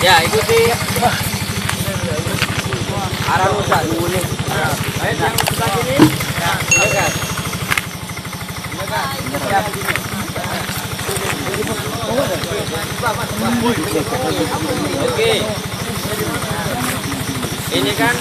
Ya, ikuti arah Ustaz dulu nih. Baik, yang sebelah sini. Ya, silakan. Oke. Ini kan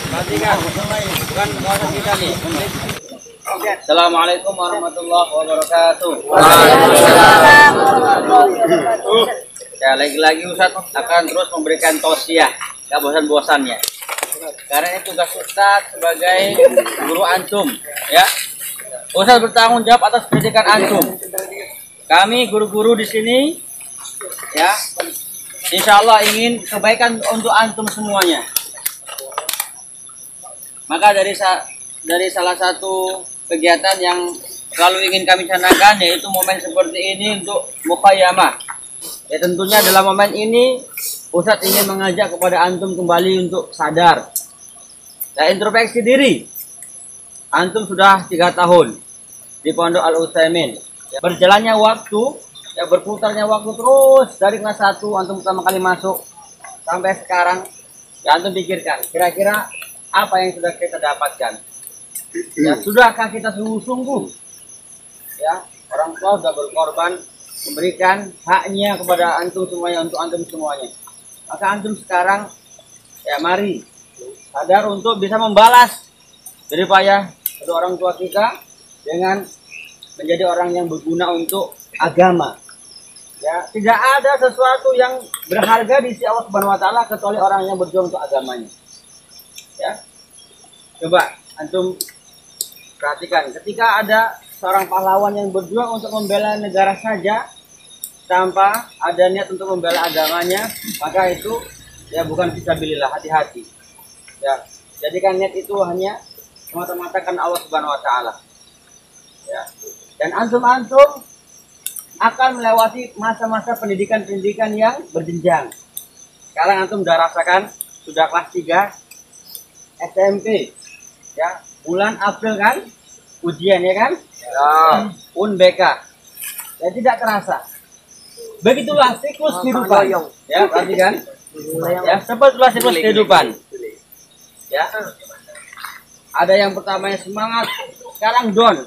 perhatikan, bukan kawasan kita nih. Assalamualaikum warahmatullahi wabarakatuh. Waalaikumsalam warahmatullahi wabarakatuh. Ya, lagi-lagi Ustaz akan terus memberikan tausiah, gak bosan-bosannya. Karena ini tugas Ustaz sebagai guru antum, ya. Ustaz bertanggung jawab atas pendidikan antum. Kami guru-guru di sini, ya, insya Allah ingin kebaikan untuk antum semuanya. Maka dari salah satu kegiatan yang selalu ingin kami canangkan yaitu momen seperti ini untuk mukhayyamah. Ya tentunya dalam momen ini Ustadz ingin mengajak kepada antum kembali untuk sadar dan introspeksi diri. Antum sudah 3 tahun di Pondok Al Utsaimin. Ya, berjalannya waktu, ya berputarnya waktu terus dari kelas 1 antum pertama kali masuk sampai sekarang. Ya antum pikirkan kira-kira apa yang sudah kita dapatkan. Ya sudahkah kita sungguh-sungguh, ya orang tua sudah berkorban memberikan haknya kepada antum semuanya, untuk antum semuanya. Maka antum sekarang ya mari sadar untuk bisa membalas dari payah kedua orang tua kita dengan menjadi orang yang berguna untuk agama. Ya, tidak ada sesuatu yang berharga di sisi Allah Subhanahu wa taala kecuali orang yang berjuang untuk agamanya. Ya. Coba antum perhatikan, ketika ada seorang pahlawan yang berjuang untuk membela negara saja tanpa ada niat untuk membela agamanya, maka itu ya bukan fisabilillah, hati-hati. Ya, jadikan niat itu hanya semata-mata karena Allah Subhanahu wa taala. Ya. Dan antum-antum akan melewati masa-masa pendidikan yang berjenjang. Sekarang antum sudah rasakan sudah kelas 3 SMP. Ya, bulan April kan ujian ya kan? Ya. UNBK. Ya tidak terasa. Begitulah siklus kehidupan. Ya, perhatikan. Ya, sepertilah siklus kehidupan. Ya. Ada yang pertamanya semangat, sekarang down.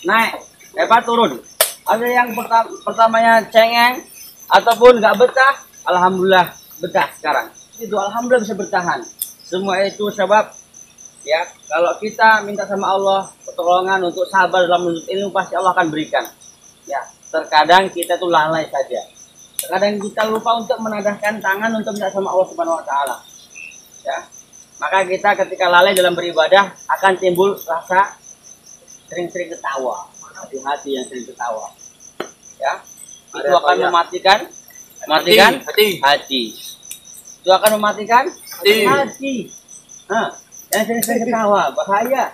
Naik, hebat turun. Ada yang pertamanya cengeng ataupun nggak betah, alhamdulillah betah sekarang. Itu alhamdulillah bisa bertahan. Semua itu sebab ya, kalau kita minta sama Allah pertolongan untuk sabar dalam menuntut ilmu, pasti Allah akan berikan. Ya, terkadang kita tuh lalai saja. Terkadang kita lupa untuk menadahkan tangan untuk minta sama Allah Subhanahu wa taala. Ya. Maka kita ketika lalai dalam beribadah akan timbul rasa sering-sering ketawa. Hati-hati yang sering ketawa. Ya. Itu akan mematikan hati. Itu akan mematikan hati. Nah, yang sering-sering ketawa bahaya.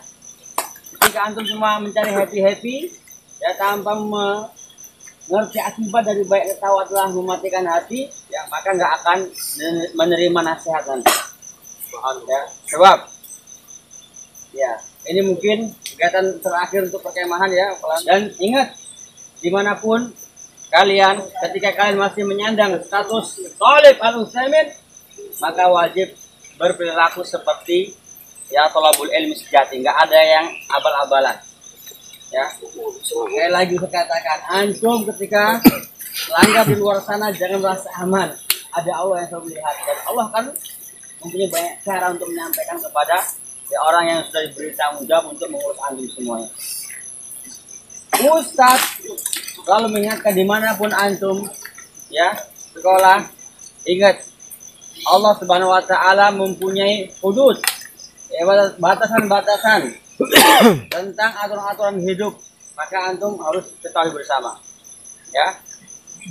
Ketika antum semua mencari happy ya tanpa mengerti akibat dari baik ketawa telah mematikan hati, ya maka nggak akan menerima nasihat nanti. Ya, sebab ya ini mungkin kegiatan terakhir untuk perkemahan ya. Dan ingat, dimanapun kalian, ketika kalian masih menyandang status Thalib Al Utsaimin, maka wajib berperilaku seperti ya thalabul ilmi sejati, nggak ada yang abal-abalan. Ya, sekali lagi saya katakan, antum ketika langgar di luar sana jangan merasa aman. Ada Allah yang selalu melihat dan Allah kan mempunyai banyak cara untuk menyampaikan kepada ya orang yang sudah diberi tanggung jawab untuk mengurus antum semuanya. Ustaz selalu mengingatkan dimanapun antum ya sekolah, ingat Allah Subhanahu wa taala mempunyai hudud, ya, batasan-batasan tentang aturan-aturan hidup, maka antum harus ketahui bersama. Ya.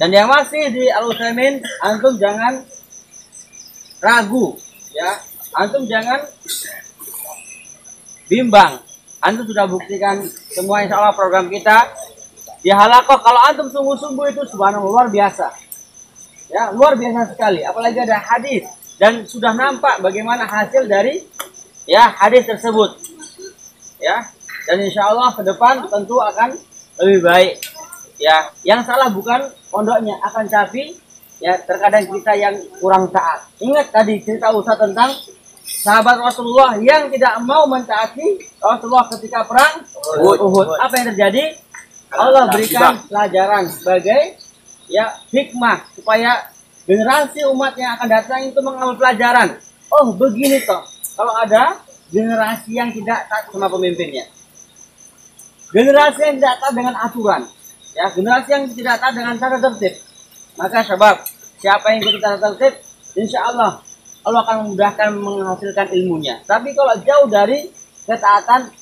Dan yang masih di Al Utsaimin, antum jangan ragu, ya. Antum jangan bimbang. Antum sudah buktikan semua insya Allah program kita di Halaqah. Kalau antum sungguh-sungguh itu subhanallah luar biasa. Ya, luar biasa sekali. Apalagi ada hadis dan sudah nampak bagaimana hasil dari ya hadis tersebut. Ya, dan insya Allah ke depan tentu akan lebih baik. Ya, yang salah bukan pondoknya, akan tapi ya terkadang kita yang kurang taat. Ingat tadi cerita Ustaz tentang sahabat Rasulullah yang tidak mau mentaati Rasulullah ketika perang Uhud. Apa yang terjadi? Allah berikan pelajaran sebagai ya hikmah supaya generasi umat yang akan datang itu mengambil pelajaran. Oh begini toh, kalau ada generasi yang tidak taat sama pemimpinnya, generasi yang tidak taat dengan aturan, ya generasi yang tidak taat dengan tata tertib, maka sebab siapa yang ikut tata tertib, insya Allah Allah akan memudahkan menghasilkan ilmunya. Tapi kalau jauh dari ketaatan,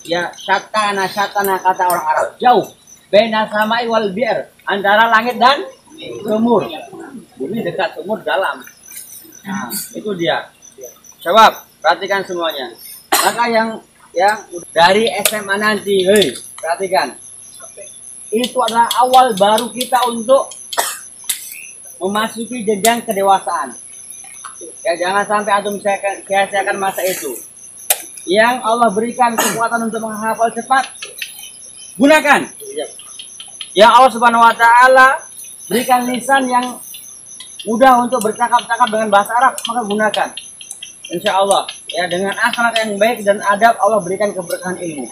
ya syatana kata orang Arab, jauh. Baina samai wal bi'r, antara langit dan sumur. Bumi dekat, sumur dalam. Nah, itu dia. Sebab perhatikan semuanya. Maka yang dari SMA nanti, perhatikan. Itu adalah awal baru kita untuk memasuki jenjang kedewasaan. Ya jangan sampai antum sia-siakan masa itu. Yang Allah berikan kekuatan untuk menghafal cepat, gunakan. Yang Allah Subhanahu wa taala berikan lisan yang mudah untuk bercakap-cakap dengan bahasa Arab, maka gunakan. Insya Allah, ya dengan akhlak yang baik dan adab Allah berikan keberkahan ilmu.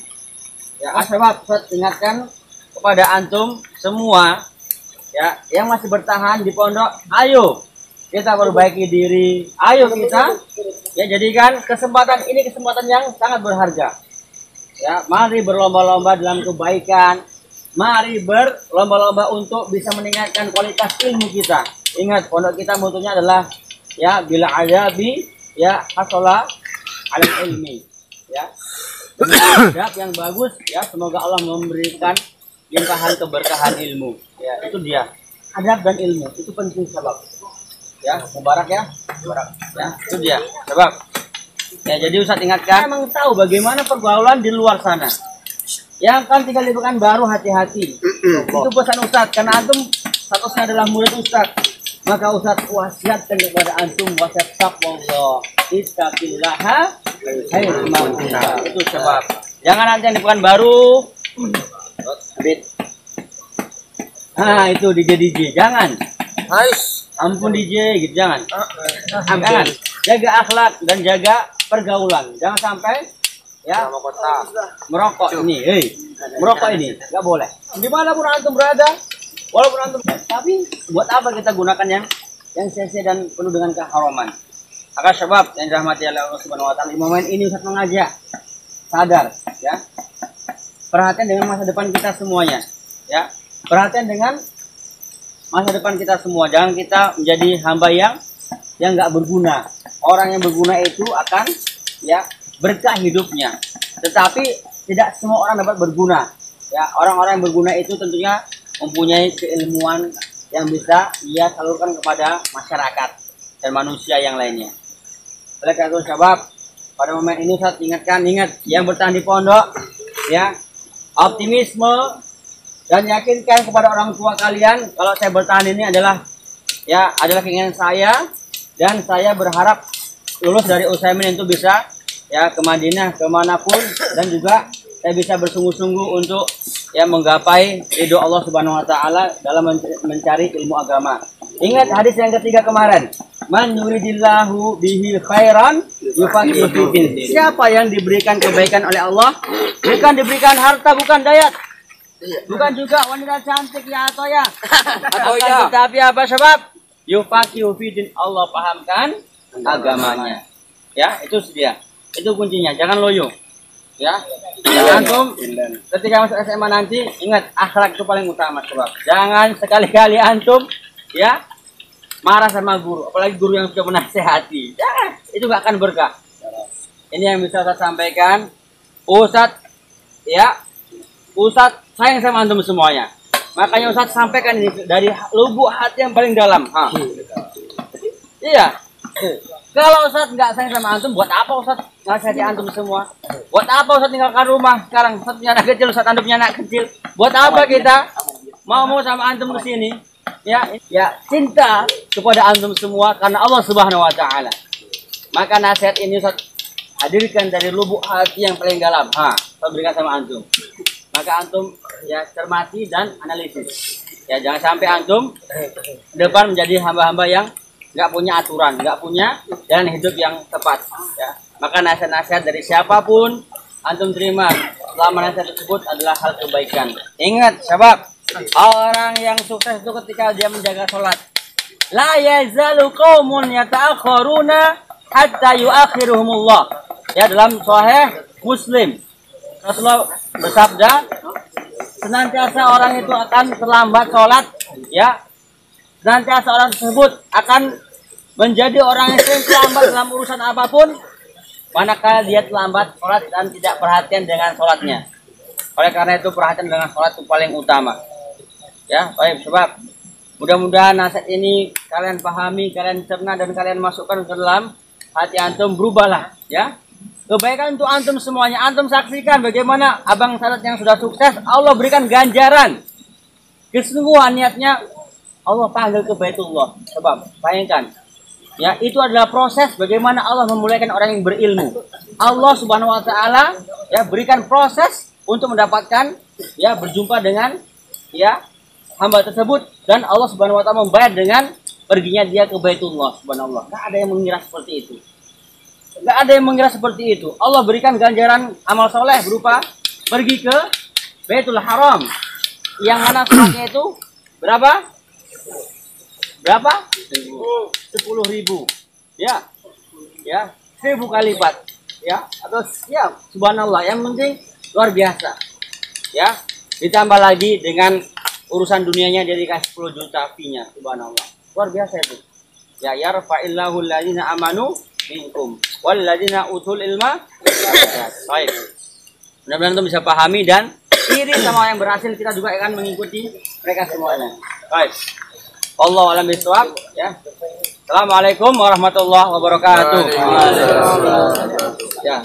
Ya, sebab saya ingatkan kepada antum semua, ya yang masih bertahan di pondok, ayo kita perbaiki diri, ayo kita ya jadikan kesempatan ini kesempatan yang sangat berharga. Ya, mari berlomba-lomba dalam kebaikan, mari berlomba-lomba untuk bisa meningkatkan kualitas ilmu kita. Ingat, pondok kita mutunya adalah ya bila adabi ya hasola alam ilmi. Ya, adab yang bagus ya, semoga Allah memberikan limpahan keberkahan ilmu. Ya, itu dia. Adab dan ilmu itu penting sebab. Ya, mubarak ya. Mubarak. Ya, itu dia. Sebab. Ya, jadi Ustaz ingatkan, memang tahu bagaimana pergaulan di luar sana. Yang kan tinggal di Pekanbaru, hati-hati. Itu pesan Ustaz, karena antum statusnya adalah murid Ustaz. Maka Ustaz wasiatkan kepada antum wasiat taqwallah. Ittaqillaha haitsu kunta. Itu sebab. Jangan nanti yang di Pekanbaru. Nah, itu DJ. Jangan. Ampun DJ gitu, jangan. Jangan. Jaga akhlak dan jaga pergaulan. Jangan sampai ya merokok ini, merokok ini nggak boleh. Dimanapun antum berada, walaupun antum, tapi buat apa kita gunakan yang sia-sia dan penuh dengan keharaman? Maka sebab yang dirahmati oleh Allah Subhanahu wa taala, di momen ini Ustaz mengajak sadar, ya. Perhatian dengan masa depan kita semuanya, ya. Perhatian dengan masa depan kita semua. Jangan kita menjadi hamba yang nggak berguna. Orang yang berguna itu akan ya berkah hidupnya. Tetapi tidak semua orang dapat berguna. Ya, orang-orang yang berguna itu tentunya mempunyai keilmuan yang bisa ia salurkan kepada masyarakat dan manusia yang lainnya. Oleh karena itu sebab pada momen ini saya ingat yang bertahan di pondok, ya optimisme dan yakinkan kepada orang tua kalian kalau saya bertahan ini adalah keinginan saya, dan saya berharap lulus dari Utsaimin itu bisa ya ke Madinah, kemanapun, dan juga saya bisa bersungguh-sungguh untuk ya menggapai ridho Allah Subhanahu wa taala dalam mencari ilmu agama. Ingat hadis yang ketiga kemarin, man yuridillahu bihi khairan yufaqihu fiddin. Siapa yang diberikan kebaikan oleh Allah, bukan diberikan harta, bukan dayat, bukan juga wanita cantik ya atau ya, tetapi apa sebab? Yufaqihu fiddin, Allah pahamkan agamanya. Ya, itu dia. Itu kuncinya, jangan loyo. Ya. Antum ketika masuk SMA nanti ingat akhlak itu paling utama sebab. Jangan sekali-kali antum ya marah sama guru, apalagi guru yang sudah menasehati. Jangan, itu gak akan berkah. Ini yang bisa saya sampaikan. Ustadz sayang sama antum semuanya. Makanya Ustadz sampaikan ini dari lubuk hati yang paling dalam. Iya. Kalau Ustadz nggak sayang sama antum, buat apa Ustadz ngasihati antum semua? Buat apa Ustadz tinggalkan rumah sekarang? Ustadz punya anak kecil, Ustadz antum punya anak kecil. Buat apa kita mau sama antum ke sini? Ya cinta kepada antum semua karena Allah Subhanahu wa taala. Maka nasihat ini Ustadz hadirkan dari lubuk hati yang paling dalam. Saya berikan sama antum. Maka antum ya cermati dan analisis. Ya, jangan sampai antum depan menjadi hamba-hamba yang nggak punya aturan, nggak punya jalan hidup yang tepat. Ya. Maka nasihat-nasihat dari siapapun antum terima selama nasihat tersebut adalah hal kebaikan. Ingat, sebab orang yang sukses itu ketika dia menjaga sholat. La yazalu qaumun yata'akhiruna hatta yu'akhiruhumullah. Ya, dalam Sahih Muslim Rasulullah bersabda, senantiasa orang itu akan terlambat sholat, ya. Senantiasa orang tersebut akan menjadi orang yang sering terlambat dalam urusan apapun, manakala dia terlambat sholat dan tidak perhatian dengan sholatnya. Oleh karena itu perhatian dengan sholat itu paling utama. Ya, baik, sebab mudah-mudahan nasihat ini kalian pahami, kalian cerna dan kalian masukkan ke dalam hati antum, berubahlah, ya. Kebaikan untuk antum semuanya. Antum saksikan bagaimana abang salat yang sudah sukses, Allah berikan ganjaran. Kesungguhan niatnya Allah panggil ke Baitullah. Sebab bayangkan, ya, itu adalah proses bagaimana Allah memuliakan orang yang berilmu. Allah Subhanahu wa taala ya berikan proses untuk mendapatkan, ya, berjumpa dengan, ya, hamba tersebut, dan Allah Subhanahu wa taala membayar dengan perginya dia ke Baitullah. Subhanallah. Enggak ada yang mengira seperti itu. Enggak ada yang mengira seperti itu. Allah berikan ganjaran amal soleh berupa pergi ke Baitul Haram. Yang mana sholatnya itu berapa? Berapa? 10.000. Ya. Ya, 1000 kali lipat. Ya, atau ya, subhanallah, yang penting luar biasa. Ya, ditambah lagi dengan urusan dunianya dia dikasih 10 juta fee-nya, subhanallah. Luar biasa itu. Ya, yarfa'illahu alladziina amanu minkum wal ladzina utul ilma. Baik. Mudah-mudahan antum bisa pahami dan iri sama yang berhasil, kita juga akan mengikuti mereka semuanya. Baik. Wallahu a'lam bishawab, ya. Assalamualaikum warahmatullahi wabarakatuh. Ya.